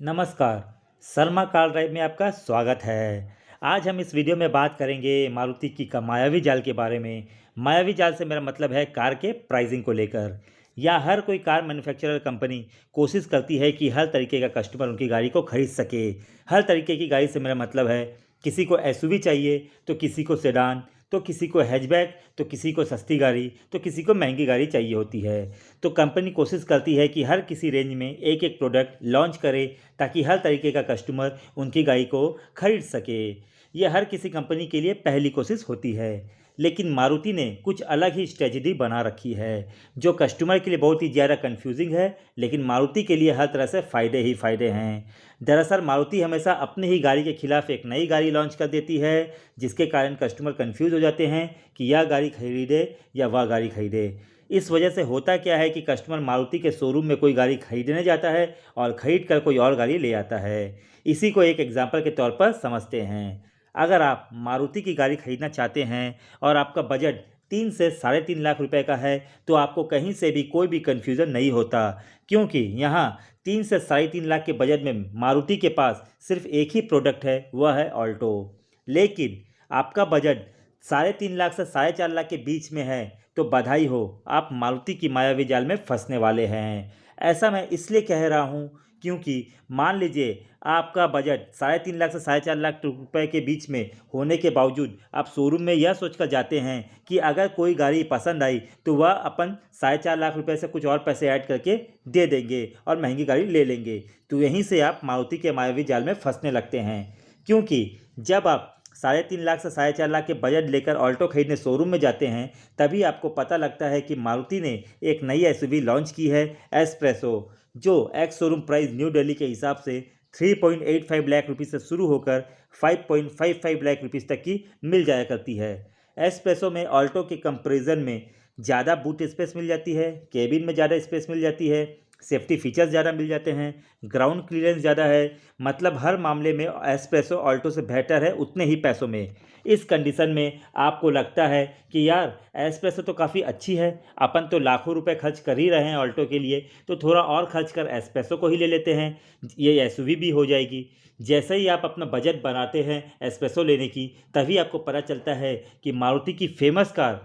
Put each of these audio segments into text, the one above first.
नमस्कार। Salma car drive में आपका स्वागत है। आज हम इस वीडियो में बात करेंगे मारुति की मायावी जाल के बारे में। मायावी जाल से मेरा मतलब है कार के प्राइसिंग को लेकर। या हर कोई कार मैन्युफैक्चरर कंपनी कोशिश करती है कि हर तरीके का कस्टमर उनकी गाड़ी को खरीद सके। हर तरीके की गाड़ी से मेरा मतलब है किसी को एसयूवी चाहिए तो किसी को सेडान, तो किसी को हैचबैक, तो किसी को सस्ती गाड़ी, तो किसी को महंगी गाड़ी चाहिए होती है। तो कंपनी कोशिश करती है कि हर किसी रेंज में एक एक प्रोडक्ट लॉन्च करे ताकि हर तरीके का कस्टमर उनकी गाड़ी को खरीद सके। यह हर किसी कंपनी के लिए पहली कोशिश होती है। लेकिन मारुति ने कुछ अलग ही स्ट्रेटजी बना रखी है जो कस्टमर के लिए बहुत ही ज़्यादा कंफ्यूजिंग है, लेकिन मारुति के लिए हर तरह से फ़ायदे ही फ़ायदे हैं। दरअसल मारुति हमेशा अपनी ही गाड़ी के खिलाफ एक नई गाड़ी लॉन्च कर देती है, जिसके कारण कस्टमर कंफ्यूज हो जाते हैं कि यह गाड़ी खरीदे या वह गाड़ी खरीदे। इस वजह से होता क्या है कि कस्टमर मारुति के शोरूम में कोई गाड़ी खरीदने जाता है और ख़रीद कर कोई और गाड़ी ले आता है। इसी को एक एग्जाम्पल के तौर पर समझते हैं। अगर आप मारुति की गाड़ी खरीदना चाहते हैं और आपका बजट 3 से साढ़े 3 लाख रुपए का है, तो आपको कहीं से भी कोई भी कन्फ्यूज़न नहीं होता, क्योंकि यहाँ 3 से साढ़े 3 लाख के बजट में मारुति के पास सिर्फ एक ही प्रोडक्ट है, वह है ऑल्टो। लेकिन आपका बजट साढ़े 3 लाख से साढ़े 4 लाख के बीच में है, तो बधाई हो, आप मारुति की मायावी जाल में फंसने वाले हैं। ऐसा मैं इसलिए कह रहा हूँ क्योंकि मान लीजिए आपका बजट साढ़े 3 लाख से साढ़े 4 लाख रुपए के बीच में होने के बावजूद आप शोरूम में यह सोचकर जाते हैं कि अगर कोई गाड़ी पसंद आई तो वह अपन साढ़े 4 लाख रुपए से कुछ और पैसे ऐड करके दे देंगे और महंगी गाड़ी ले लेंगे। तो यहीं से आप मारुति के मायावी जाल में फंसने लगते हैं, क्योंकि जब आप साढ़े 3 लाख से साढ़े 4 लाख के बजट लेकर ऑल्टो खरीदने शोरूम में जाते हैं, तभी आपको पता लगता है कि मारुति ने एक नई एसयूवी लॉन्च की है, एस्प्रेसो, जो x showroom price New Delhi के हिसाब से 3.85 लाख रुपीज़ से शुरू होकर 5.55 लाख रुपीज़ तक की मिल जाया करती है। एस्प्रेसो में ऑल्टो के कंपैरिजन में ज़्यादा बूट स्पेस मिल जाती है, केबिन में ज़्यादा स्पेस मिल जाती है, सेफ्टी फीचर्स ज़्यादा मिल जाते हैं, ग्राउंड क्लियरेंस ज़्यादा है। मतलब हर मामले में एस्प्रेसो ऑल्टो से बेहतर है उतने ही पैसों में। इस कंडीशन में आपको लगता है कि यार एस्प्रेसो तो काफ़ी अच्छी है, अपन तो लाखों रुपए खर्च कर ही रहे हैं ऑल्टो के लिए, तो थोड़ा और खर्च कर एस्प्रेसो को ही ले लेते हैं, ये एसयूवी भी हो जाएगी। जैसे ही आप अपना बजट बनाते हैं एस्प्रेसो लेने की, तभी आपको पता चलता है कि मारुति की फेमस कार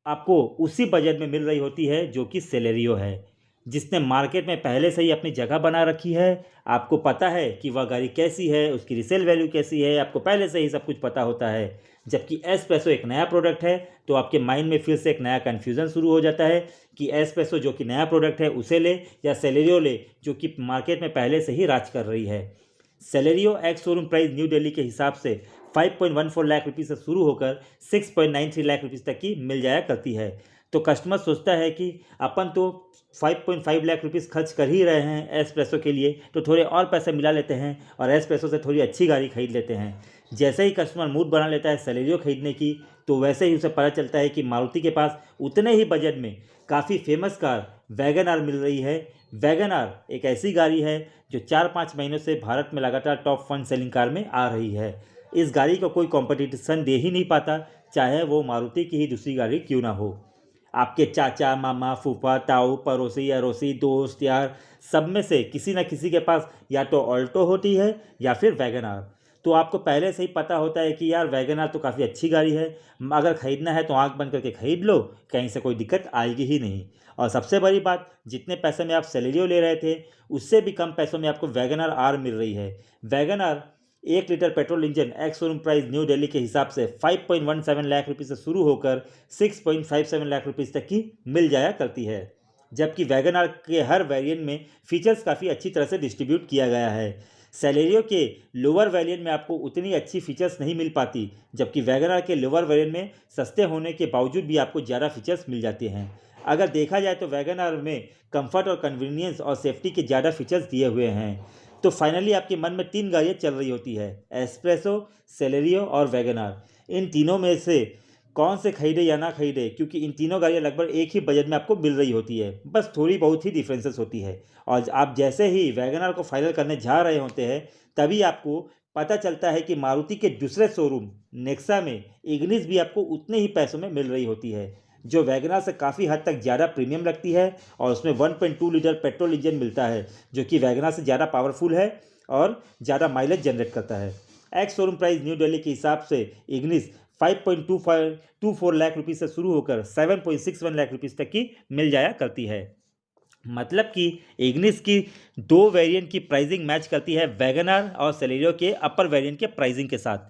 आपको उसी बजट में मिल रही होती है जो कि सेलेरियो है, जिसने मार्केट में पहले से ही अपनी जगह बना रखी है। आपको पता है कि वह गाड़ी कैसी है, उसकी रीसेल वैल्यू कैसी है, आपको पहले से ही सब कुछ पता होता है। जबकि एस्प्रेसो एक नया प्रोडक्ट है, तो आपके माइंड में फिर से एक नया कन्फ्यूज़न शुरू हो जाता है कि एस्प्रेसो जो कि नया प्रोडक्ट है उसे ले या सेलेरियो ले, जो कि मार्केट में पहले से ही राज कर रही है। Celerio x showroom price New Delhi के हिसाब से 5.14 लाख रुपीज़ से शुरू होकर 6.93 लाख रुपीज़ तक की मिल जाया करती है। तो कस्टमर सोचता है कि अपन तो 5.5 लाख रुपीज़ खर्च कर ही रहे हैं एस्प्रेसो के लिए, तो थोड़े और पैसे मिला लेते हैं और एस्प्रेसो से थोड़ी अच्छी गाड़ी खरीद लेते हैं। जैसे ही कस्टमर मूड बना लेता है सेलेरियो खरीदने की, तो वैसे ही उसे पता चलता है कि मारुति के पास उतने ही बजट में काफ़ी फेमस कार वैगन आर मिल रही है। वैगन आर एक ऐसी गाड़ी है जो 4-5 महीनों से भारत में लगातार टॉप 1 सेलिंग कार में आ रही है। इस गाड़ी को कोई कंपटीशन दे ही नहीं पाता, चाहे वो मारुति की ही दूसरी गाड़ी क्यों ना हो। आपके चाचा, मामा, फूफा, ताऊ, पड़ोसी, अड़ोसी, दोस्त, यार, सब में से किसी न किसी के पास या तो ऑल्टो होती है या फिर वैगन आर। तो आपको पहले से ही पता होता है कि यार वैगन आर तो काफ़ी अच्छी गाड़ी है, अगर ख़रीदना है तो आँख बंद करके ख़रीद लो, कहीं से कोई दिक्कत आएगी ही नहीं। और सबसे बड़ी बात, जितने पैसे में आप सेलेरियो ले रहे थे उससे भी कम पैसों में आपको वैगन आर आर मिल रही है। Wagon R 1 litre petrol engine ex showroom price New Delhi के हिसाब से 5.17 लाख रुपीज़ से शुरू होकर 6.57 लाख रुपीज़ तक की मिल जाया करती है। जबकि वैगन आर के हर वेरिएंट में फीचर्स काफ़ी अच्छी तरह से डिस्ट्रीब्यूट किया गया है। सेलेरियो के लोअर वेरिएंट में आपको उतनी अच्छी फीचर्स नहीं मिल पाती, जबकि वैगन आर के लोअर वेरिएंट में सस्ते होने के बावजूद भी आपको ज़्यादा फीचर्स मिल जाते हैं। अगर देखा जाए तो वैगन आर में कंफर्ट और कन्वीनियंस और सेफ्टी के ज़्यादा फीचर्स दिए हुए हैं। तो फाइनली आपके मन में 3 गाड़ियाँ चल रही होती है, एस्प्रेसो, सेलेरियो और वैगन आर। इन तीनों में से कौन से खरीदे या ना खरीदे, क्योंकि इन तीनों गाड़ियाँ लगभग एक ही बजट में आपको मिल रही होती है, बस थोड़ी बहुत ही डिफरेंसेस होती है। और आप जैसे ही वैगन आर को फाइनल करने जा रहे होते हैं, तभी आपको पता चलता है कि मारुति के दूसरे शोरूम नेक्सा में इग्निस भी आपको उतने ही पैसों में मिल रही होती है। जो वैगनआर से काफ़ी हद तक ज़्यादा प्रीमियम रखती है और उसमें 1.2 लीटर पेट्रोल इंजन मिलता है जो कि वैगनआर से ज़्यादा पावरफुल है और ज़्यादा माइलेज जनरेट करता है। X showroom price New Delhi के हिसाब से इग्निस 5.24 लाख रुपये से शुरू होकर 7.61 लाख रुपये तक की मिल जाया करती है। मतलब कि इग्निस की दो वेरिएंट की प्राइसिंग मैच करती है वैगनआर और सेलेरियो के अपर वेरिएंट के प्राइसिंग के साथ।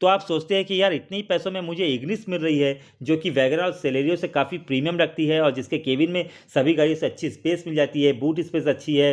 तो आप सोचते हैं कि यार इतने ही पैसों में मुझे इग्निस मिल रही है जो कि वैगनआर और सेलेरियो से काफ़ी प्रीमियम रखती है और जिसके केबिन में सभी गाड़ी से अच्छी स्पेस मिल जाती है, बूट स्पेस अच्छी है,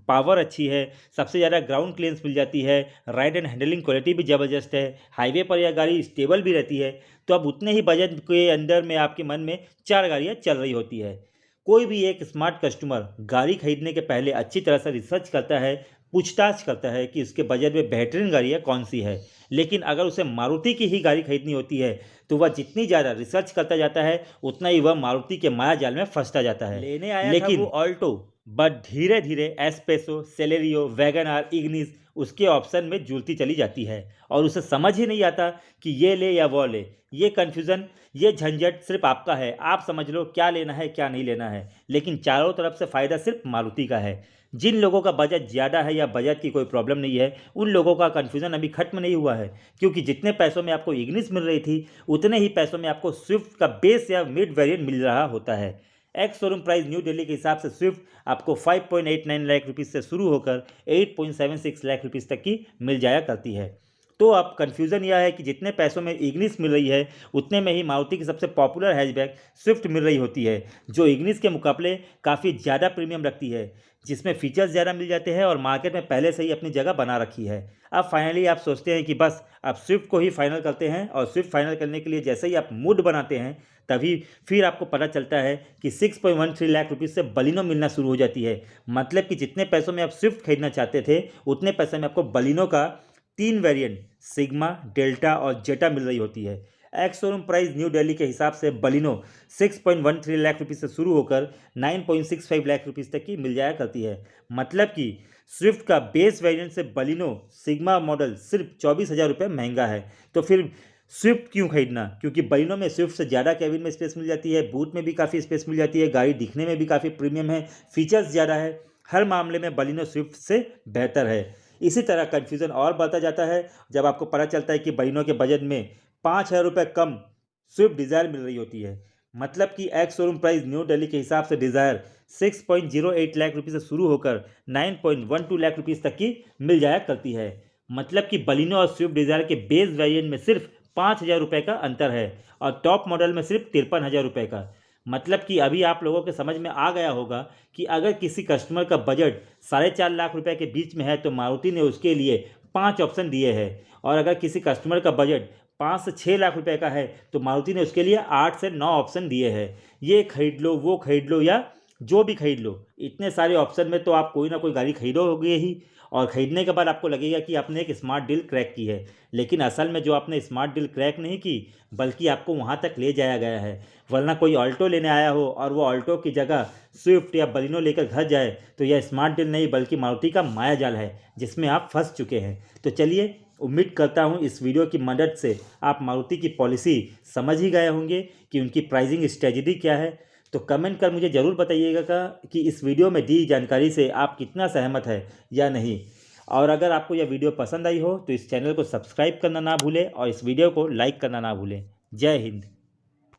पावर अच्छी है, सबसे ज़्यादा ग्राउंड क्लियरेंस मिल जाती है, राइड एंड हैंडलिंग क्वालिटी भी ज़बरदस्त है, हाईवे पर यह गाड़ी स्टेबल भी रहती है। तो अब उतने ही बजट के अंदर में आपके मन में 4 गाड़ियाँ चल रही होती है। कोई भी एक स्मार्ट कस्टमर गाड़ी खरीदने के पहले अच्छी तरह से रिसर्च करता है, पूछताछ करता है कि उसके बजट में बेहतरीन गाड़ियाँ कौन सी है। लेकिन अगर उसे मारुति की ही गाड़ी खरीदनी होती है तो वह जितनी ज़्यादा रिसर्च करता जाता है उतना ही वह मारुति के माया जाल में फंसता जाता है। लेने आया लेकिन था वो ऑल्टो, बट धीरे धीरे एस्प्रेसो, सेलेरियो, वैगनआर, इग्निस उसके ऑप्शन में जुड़ती चली जाती है और उसे समझ ही नहीं आता कि ये ले या वो ले। ये कन्फ्यूज़न, ये झंझट सिर्फ आपका है, आप समझ लो क्या लेना है क्या नहीं लेना है। लेकिन चारों तरफ से फ़ायदा सिर्फ मारुति का है। जिन लोगों का बजट ज़्यादा है या बजट की कोई प्रॉब्लम नहीं है उन लोगों का कन्फ्यूज़न अभी खत्म नहीं हुआ है, क्योंकि जितने पैसों में आपको इग्निस मिल रही थी उतने ही पैसों में आपको स्विफ्ट का बेस या मिड वेरिएंट मिल रहा होता है। X showroom price New Delhi के हिसाब से स्विफ्ट आपको 5.89 लाख रुपीज़ से शुरू होकर 8.76 लाख रुपीज़ तक की मिल जाया करती है। तो अब कन्फ्यूज़न यह है कि जितने पैसों में इग्निस मिल रही है उतने में ही मारुति की सबसे पॉपुलर हैचबैक स्विफ्ट मिल रही होती है जो इग्निस के मुकाबले काफ़ी ज़्यादा प्रीमियम रखती है, जिसमें फीचर्स ज़्यादा मिल जाते हैं और मार्केट में पहले से ही अपनी जगह बना रखी है। अब फाइनली आप सोचते हैं कि बस अब स्विफ्ट को ही फाइनल करते हैं और स्विफ्ट फाइनल करने के लिए जैसे ही आप मूड बनाते हैं तभी फिर आपको पता चलता है कि 6.13 लाख रुपीज़ से बलिनो मिलना शुरू हो जाती है। मतलब कि जितने पैसों में आप स्विफ्ट खरीदना चाहते थे उतने पैसे में आपको बलिनो का 3 वेरिएंट सिग्मा, डेल्टा और जेटा मिल रही होती है। X showroom price New Delhi के हिसाब से बलिनो 6.13 लाख रुपीज़ से शुरू होकर 9.65 लाख रुपीज़ तक की मिल जाया करती है। मतलब कि स्विफ्ट का बेस वेरिएंट से बलिनो सिग्मा मॉडल सिर्फ 24,000 रुपये महंगा है। तो फिर स्विफ्ट क्यों खरीदना? क्योंकि बलिनो में स्विफ्ट से ज़्यादा कैबिन में स्पेस मिल जाती है, बूट में भी काफ़ी स्पेस मिल जाती है, गाड़ी दिखने में भी काफ़ी प्रीमियम है, फीचर्स ज़्यादा है, हर मामले में बलिनो स्विफ्ट से बेहतर है। इसी तरह कन्फ्यूज़न और बढ़ता जाता है जब आपको पता चलता है कि बलिनो के बजट में 5,000 रुपये कम स्विफ्ट डिज़ायर मिल रही होती है। मतलब कि x showroom price New Delhi के हिसाब से डिज़ायर 6.08 लाख रुपये से शुरू होकर 9.12 लाख रुपीज़ तक की मिल जाया करती है। मतलब कि बलिनो और स्विफ्ट डिज़ायर के बेस वेरिएंट में सिर्फ 5,000 रुपये का अंतर है और टॉप मॉडल में सिर्फ 53,000 रुपये का। मतलब कि अभी आप लोगों के समझ में आ गया होगा कि अगर किसी कस्टमर का बजट 4.5 लाख रुपए के बीच में है तो मारुति ने उसके लिए 5 ऑप्शन दिए हैं, और अगर किसी कस्टमर का बजट 5 से 6 लाख रुपए का है तो मारुति ने उसके लिए 8 से 9 ऑप्शन दिए हैं। ये खरीद लो, वो खरीद लो या जो भी खरीद लो, इतने सारे ऑप्शन में तो आप कोई ना कोई गाड़ी खरीदोगे ही, और ख़रीदने के बाद आपको लगेगा कि आपने एक स्मार्ट डील क्रैक की है। लेकिन असल में जो आपने स्मार्ट डील क्रैक नहीं की बल्कि आपको वहाँ तक ले जाया गया है। वरना कोई ऑल्टो लेने आया हो और वो ऑल्टो की जगह स्विफ्ट या बलिनो लेकर घर जाए तो यह स्मार्ट डील नहीं बल्कि मारुति का माया जाल है जिसमें आप फंस चुके हैं। तो चलिए, उम्मीद करता हूँ इस वीडियो की मदद से आप मारुति की पॉलिसी समझ ही गए होंगे कि उनकी प्राइसिंग स्ट्रेटजी क्या है। तो कमेंट कर मुझे ज़रूर बताइएगा कि इस वीडियो में दी जानकारी से आप कितना सहमत है या नहीं। और अगर आपको यह वीडियो पसंद आई हो तो इस चैनल को सब्सक्राइब करना ना भूलें और इस वीडियो को लाइक करना ना भूलें। जय हिंद।